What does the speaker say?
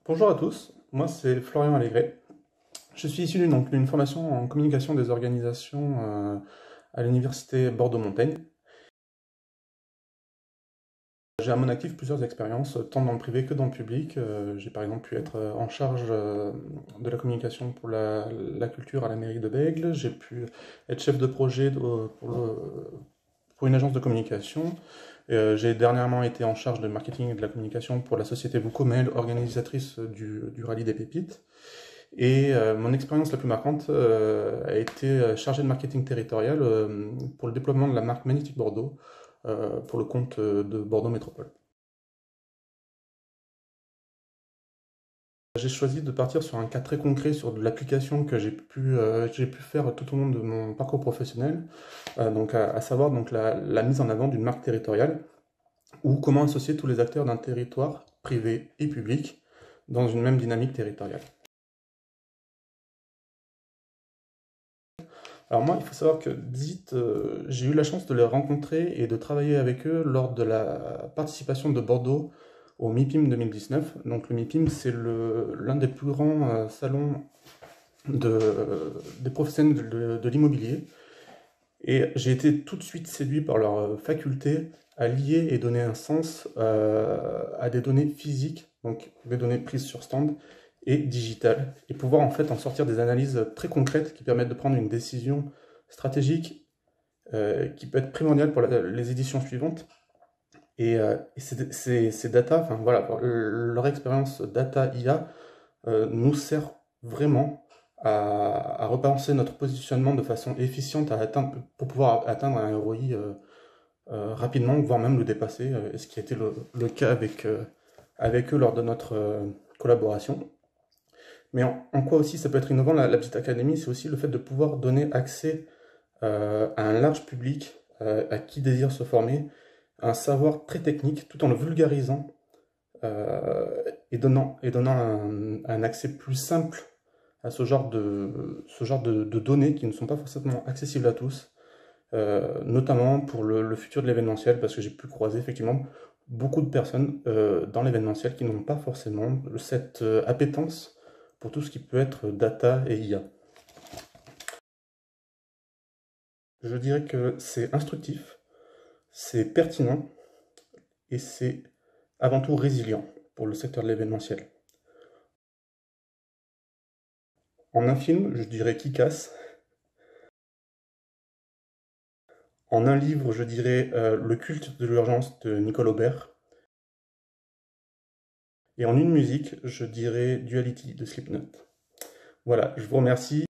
Bonjour à tous, moi c'est Florian Allégret. Je suis issu d'une formation en communication des organisations à l'université Bordeaux-Montaigne. J'ai à mon actif plusieurs expériences, tant dans le privé que dans le public. J'ai par exemple pu être en charge de la communication pour la culture à la mairie de Bègles. J'ai pu être chef de projet pour une agence de communication. J'ai dernièrement été en charge de marketing et de la communication pour la société Vucomel, organisatrice du Rallye des Pépites. Et mon expérience la plus marquante a été chargée de marketing territorial pour le déploiement de la marque Magnétique Bordeaux pour le compte de Bordeaux Métropole. J'ai choisi de partir sur un cas très concret, sur de l'application que j'ai pu faire tout au long de mon parcours professionnel, donc à savoir donc la mise en avant d'une marque territoriale, ou comment associer tous les acteurs d'un territoire, privé et public, dans une même dynamique territoriale. Alors moi, il faut savoir que DIT, j'ai eu la chance de les rencontrer et de travailler avec eux lors de la participation de Bordeaux au MIPIM 2019. Donc le MIPIM, c'est l'un des plus grands salons des professionnels de l'immobilier. Et j'ai été tout de suite séduit par leur faculté à lier et donner un sens à des données physiques, donc des données prises sur stand, et digitales, et pouvoir en fait en sortir des analyses très concrètes qui permettent de prendre une décision stratégique qui peut être primordiale pour les éditions suivantes. Et ces data, enfin voilà, leur expérience data IA nous sert vraiment à repenser notre positionnement de façon efficiente pour pouvoir atteindre un ROI rapidement, voire même le dépasser, ce qui a été le cas avec eux lors de notre collaboration. Mais en quoi aussi ça peut être innovant, la petite académie, c'est aussi le fait de pouvoir donner accès à un large public, à qui désire se former, un savoir très technique, tout en le vulgarisant et donnant un accès plus simple à ce genre de données qui ne sont pas forcément accessibles à tous, notamment pour le futur de l'événementiel, parce que j'ai pu croiser effectivement beaucoup de personnes dans l'événementiel qui n'ont pas forcément cette appétence pour tout ce qui peut être data et IA. Je dirais que c'est instructif, c'est pertinent et c'est avant tout résilient pour le secteur de l'événementiel. En un film, je dirais Kick-Ass. En un livre, je dirais Le culte de l'urgence de Nicole Aubert. Et en une musique, je dirais Duality de Slipknot. Voilà, je vous remercie.